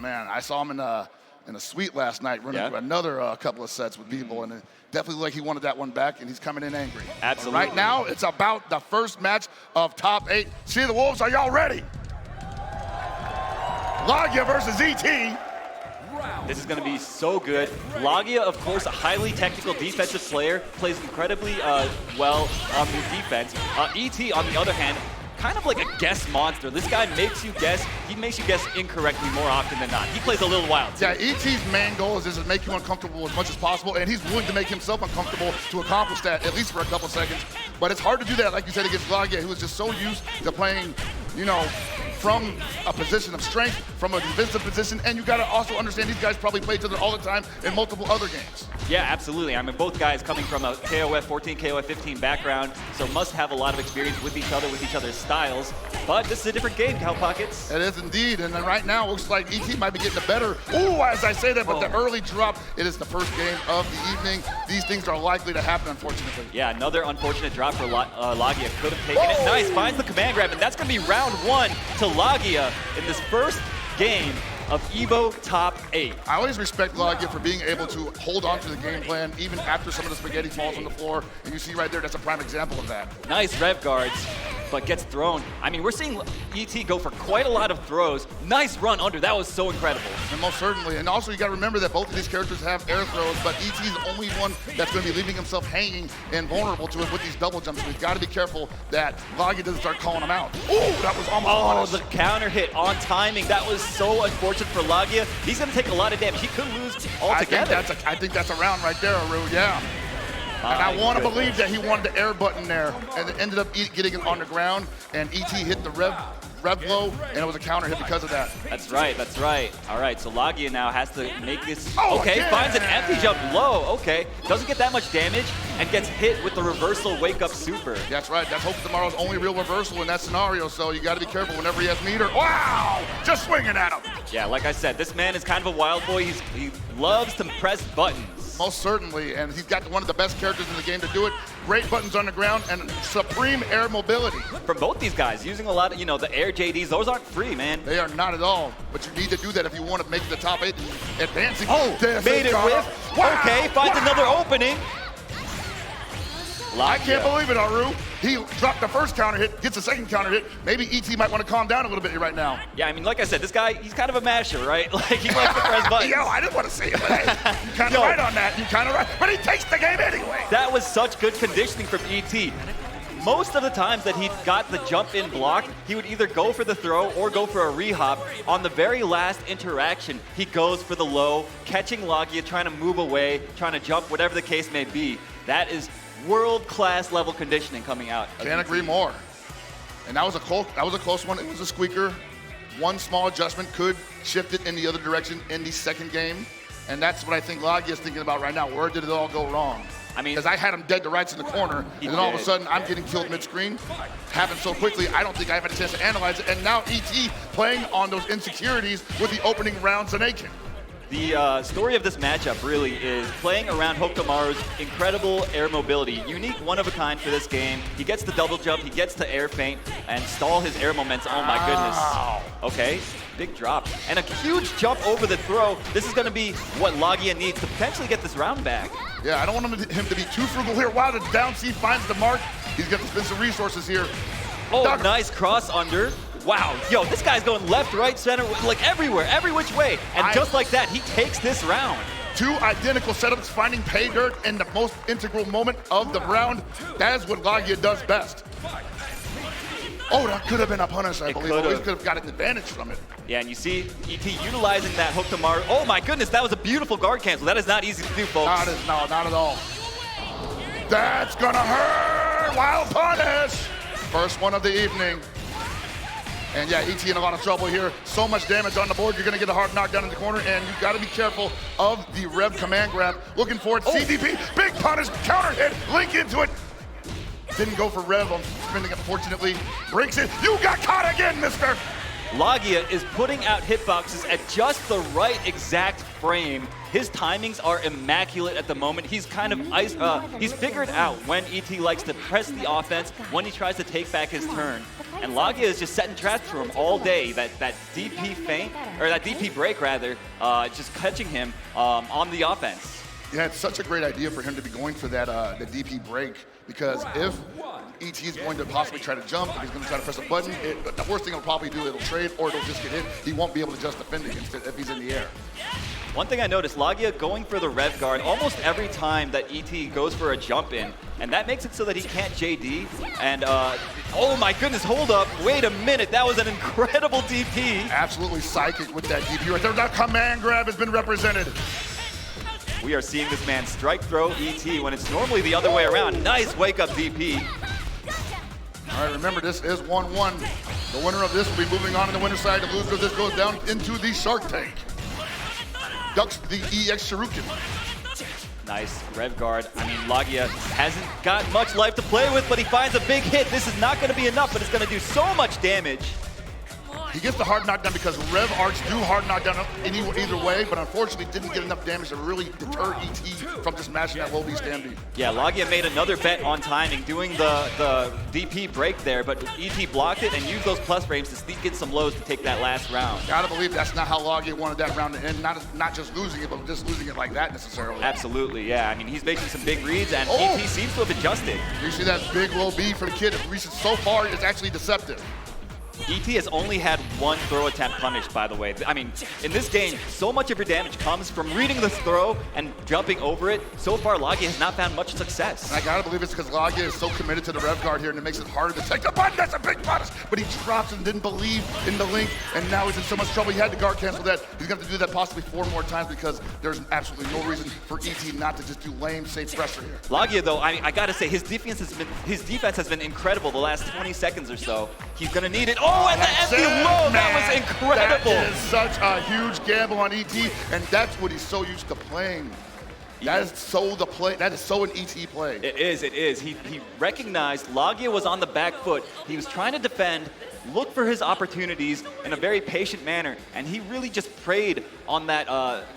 man, I saw him in a suite last night running through another couple of sets with people, and it definitely looked like he wanted that one back, and he's coming in angry. Absolutely. But right now, it's about the first match of top 8. See the Wolves, are y'all ready? LAGGIA versus ET. This is going to be so good. LAGGIA, of course, a highly technical defensive player, plays incredibly well on the defense. ET, on the other hand, kind of like a guess monster. This guy makes you guess. He makes you guess incorrectly more often than not. He plays a little wild, too. Yeah, ET's main goal is to make you uncomfortable as much as possible, and he's willing to make himself uncomfortable to accomplish that, at least for a couple seconds. But it's hard to do that, like you said, against LAGGIA, who is just so used to playing, you know, from a position of strength, from a defensive position, and you got to also understand these guys probably play each other all the time in multiple other games. Yeah, absolutely. I mean, both guys coming from a KOF 14, KOF 15 background, so must have a lot of experience with each other, with each other's styles. But this is a different game, Cow Pockets. It is indeed, and then right now it looks like ET might be getting the better. Ooh, as I say that, but the early drop, it is the first game of the evening. These things are likely to happen, unfortunately. Yeah, another unfortunate drop for LAGGIA. Could have taken it. Nice, finds the command grab, and that's going to be round 1 to LAGGIA in this first game of EVO Top 8. I always respect LAGGIA for being able to hold on to the game plan even after some of the spaghetti falls on the floor, and you see right there, that's a prime example of that. Nice rev guards, but gets thrown. I mean, we're seeing ET go for quite a lot of throws. Nice run under, that was so incredible. And most certainly, and also you gotta remember that both of these characters have air throws, but ET's the only one that's gonna be leaving himself hanging and vulnerable to it with these double jumps. We've gotta be careful that LAGGIA doesn't start calling him out. Ooh, that was almost punished. The counter hit on timing. That was so unfortunate for LAGGIA. He's gonna take a lot of damage. He could lose altogether. I think that's a round right there, Aru, yeah. And I want to believe that he wanted the air button there, and it ended up getting it on the ground, and ET hit the rev blow, and it was a counter hit because of that. That's right, that's right. All right, so LAGGIA now has to make this. Okay, finds an empty jump low. Okay, doesn't get that much damage, and gets hit with the reversal wake up super. That's right, that's Hope Tomorrow's only real reversal in that scenario, so you got to be careful whenever he has meter. Wow, just swinging at him. Yeah, like I said, this man is kind of a wild boy. He loves to press buttons. Most certainly, and he's got one of the best characters in the game to do it. Great buttons on the ground and supreme air mobility. From both these guys, using a lot of, the air JDs, those aren't free, man. They are not at all, but you need to do that if you want to make the top 8 and advancing. Made it whiff. Wow. Okay, finds another opening. I can't believe it, Aru. He dropped the first counter hit, gets the second counter hit. Maybe ET might want to calm down a little bit right now. Yeah, I mean, like I said, this guy, he's kind of a masher, right? Like, he likes to press buttons. Yo, I didn't want to say it, but hey, you're kind of right on that. You're kind of right. But he takes the game anyway. That was such good conditioning from ET. Most of the times that he got the jump in blocked, he would either go for the throw or go for a rehop. On the very last interaction, he goes for the low, catching LAGGIA, trying to move away, trying to jump, whatever the case may be. That is world-class level conditioning coming out. Can't agree more. And that was a close one. It was a squeaker. One small adjustment could shift it in the other direction in the second game. And that's what I think LAGGIA is thinking about right now. Where did it all go wrong? I mean, because I had him dead to rights in the corner, and then all of a sudden I'm getting killed mid-screen. Happened so quickly, I don't think I've had a chance to analyze it. And now ET playing on those insecurities with the opening round Zanekin. The story of this matchup really is playing around Hokutomaru's incredible air mobility. Unique, one of a kind for this game. He gets the double jump, he gets the air feint, and stall his air momentum. Oh my goodness. Okay, big drop. And a huge jump over the throw. This is gonna be what LAGGIA needs to potentially get this round back. Yeah, I don't want him to be too frugal here. Wow, the down C finds the mark. He's got to spend some resources here. Oh, nice cross under. Wow, yo, this guy's going left, right, center, like everywhere, every which way. And just like that, he takes this round. Two identical setups, finding pay dirt in the most integral moment of the round. That is what LAGGIA does best. Oh, that could have been a punish, I believe. He could have got an advantage from it. Yeah, and you see ET utilizing that Hokutomaru. Oh my goodness, that was a beautiful guard cancel. That is not easy to do, folks. No, not at all. That's gonna hurt! Wild punish! First one of the evening. And yeah, ET in a lot of trouble here. So much damage on the board. You're going to get a hard knockdown in the corner, and you've got to be careful of the rev command grab. Looking for it. CDP, big punish, counter hit, link into it. Didn't go for rev on spinning, unfortunately. Breaks it. You got caught again, mister. LAGGIA is putting out hitboxes at just the right exact frame. His timings are immaculate at the moment. He's kind of he's figured out when ET likes to press the offense, when he tries to take back his turn. and LAGGIA is just setting traps for him all day. That DP feint, or that DP break rather, just catching him on the offense. Yeah, it's such a great idea for him to be going for that the DP break, because if ET is going to possibly try to jump, if he's going to try to press a button, the worst thing it'll probably do, it'll trade or it'll just get hit. He won't be able to just defend against it if he's in the air. One thing I noticed, LAGGIA going for the rev guard almost every time that ET goes for a jump in, and that makes it so that he can't JD. And oh my goodness, hold up, wait a minute, that was an incredible DP. Absolutely psychic with that DP right there. That command grab has been represented. We are seeing this man strike throw ET when it's normally the other way around. Nice wake up DP. All right, remember this is 1-1. The winner of this will be moving on to the winner's side. The loser of this goes down into the Shark Tank. Ducks the EX Shuriken. Nice rev guard. I mean, LAGGIA hasn't got much life to play with, but he finds a big hit. This is not going to be enough, but it's going to do so much damage. He gets the hard knockdown because rev arts do hard knockdown either way, but unfortunately didn't get enough damage to really deter ET from just mashing that low B standing. Yeah, LAGGIA made another bet on timing, doing the DP break there, but ET blocked it and used those plus frames to sneak in some lows to take that last round. Gotta believe that's not how LAGGIA wanted that round to end. Not just losing it, but just losing it like that necessarily. Absolutely, yeah. I mean, he's making some big reads, and ET seems to have adjusted. You see that big low B for the kid. It reaches so far, it's actually deceptive. ET has only had one throw attempt punished, by the way. I mean, in this game, so much of your damage comes from reading this throw and jumping over it. So far, LAGGIA has not found much success. And I gotta believe it's because LAGGIA is so committed to the rev guard here, and it makes it harder to take the button. That's a big punish, but he drops and didn't believe in the link, and now he's in so much trouble. He had to guard cancel that. He's gonna have to do that possibly 4 more times because there's absolutely no reason for ET not to just do lame, safe pressure here. LAGGIA, though, I gotta say, his defense has been incredible the last 20 seconds or so. He's gonna need it. Oh, and the empty low, that was incredible. That is such a huge gamble on ET, and that's what he's so used to playing. That is so the play. That is so an ET play. It is, it is. He recognized LAGGIA was on the back foot. He was trying to defend, look for his opportunities in a very patient manner, and he really just preyed on that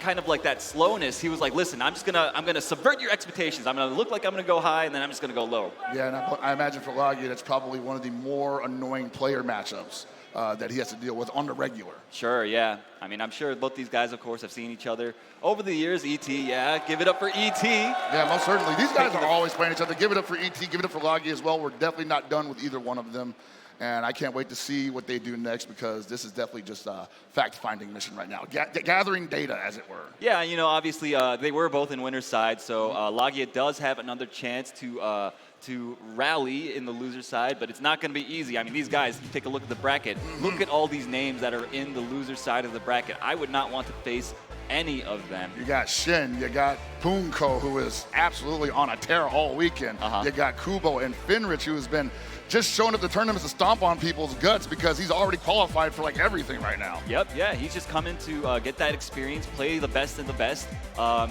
kind of like that slowness. He was like, listen, I'm gonna subvert your expectations. I'm gonna look like I'm gonna go high, and then I'm just gonna go low. Yeah, and I imagine for LAGGIA, that's probably one of the more annoying player matchups that he has to deal with on the regular. Sure, yeah. I mean, I'm sure both these guys, of course, have seen each other over the years. ET, yeah, give it up for ET. Yeah, most certainly. These guys are always playing each other. Give it up for ET, give it up for LAGGIA as well. We're definitely not done with either one of them. And I can't wait to see what they do next, because this is definitely just a fact-finding mission right now. Gathering data, as it were. Yeah, you know, obviously they were both in winner's side, so LAGGIA does have another chance to rally in the loser side, but it's not going to be easy. I mean, these guys, you take a look at the bracket. Look at all these names that are in the loser side of the bracket. I would not want to face any of them. You got Shin, you got Punko, who is absolutely on a tear all weekend. You got Kubo and Finrich, who has been just showing up to tournaments to stomp on people's guts because he's already qualified for like everything right now. Yep, yeah, he's just coming to get that experience, play the best of the best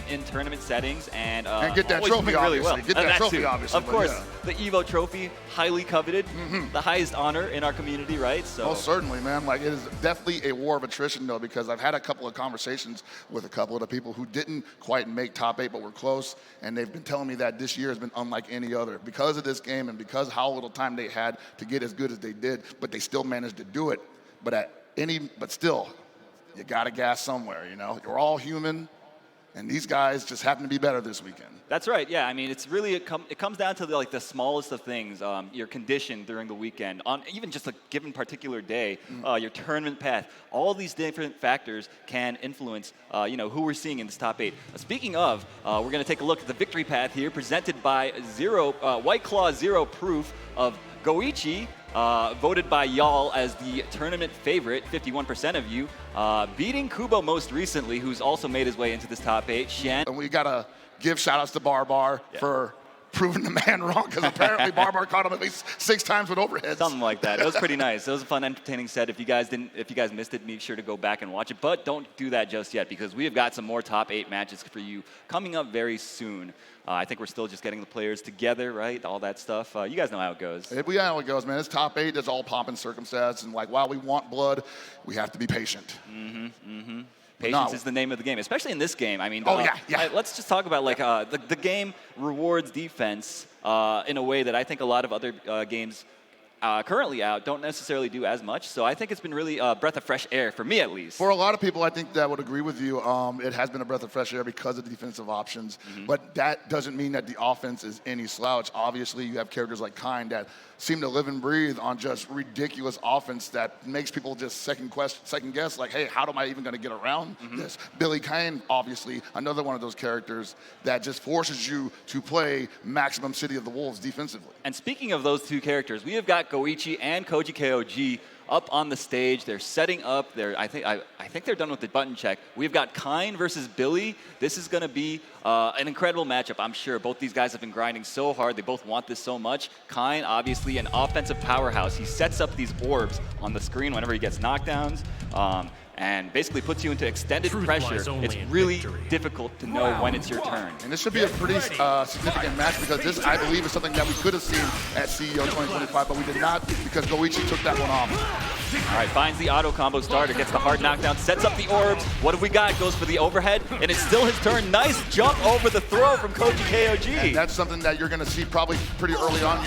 in tournament settings, and get that trophy, really well. Get that trophy, obviously. Of course, the EVO trophy, highly coveted, the highest honor in our community, right? So. Oh, certainly, man. Like, it is definitely a war of attrition, though, because I've had a couple of conversations with a couple of the people who didn't quite make top 8 but were close, and they've been telling me that this year has been unlike any other because of this game and because how little time they had to get as good as they did, but they still managed to do it. But still, you got to gas somewhere, you know? You're all human, and these guys just happen to be better this weekend. That's right, yeah. I mean, it's really, it comes down to the smallest of things, your condition during the weekend, on even just a given particular day, your tournament path. All these different factors can influence, who we're seeing in this top 8. Speaking of, we're going to take a look at the victory path here, presented by White Claw Zero Proof of Goichi, voted by y'all as the tournament favorite, 51% of you, beating Kubo most recently, who's also made his way into this top 8. Shen. And we got to give shout-outs to Barbar for proving the man wrong, because apparently Barbar caught him at least 6 times with overheads. Something like that. It was pretty nice. It was a fun, entertaining set. If you guys missed it, make sure to go back and watch it. But don't do that just yet, because we have got some more top 8 matches for you coming up very soon. I think we're still just getting the players together, right? All that stuff. You guys know how it goes. We know how it goes, man. It's top 8. It's all pomp and circumstance. And while we want blood, we have to be patient. Patience is the name of the game, especially in this game. I mean, let's just talk about the game rewards defense in a way that I think a lot of other games currently out don't necessarily do as much. So I think it's been really a breath of fresh air, for me at least. For a lot of people, I think that would agree with you. It has been a breath of fresh air because of the defensive options. But that doesn't mean that the offense is any slouch. Obviously, you have characters like Kind that seem to live and breathe on just ridiculous offense that makes people just second guess, like, hey, how am I even going to get around this? Billy Kane, obviously, another one of those characters that just forces you to play maximum City of the Wolves defensively. And speaking of those two characters, we have got Goichi and Koji KOG up on the stage. They're setting up. I think they're done with the button check. We've got Kind versus Billy. This is going to be an incredible matchup, I'm sure. Both these guys have been grinding so hard. They both want this so much. Kind, obviously, an offensive powerhouse. He sets up these orbs on the screen whenever he gets knockdowns. And basically puts you into extended pressure. It's really difficult to know when it's your turn. And this should be a pretty significant match because this, I believe, is something that we could have seen at CEO 2025, but we did not because Goichi took that one off. All right, finds the auto combo starter, gets the hard knockdown, sets up the orbs. What have we got? Goes for the overhead, and it's still his turn. Nice jump over the throw from Koji KOG. And that's something that you're going to see probably pretty early on.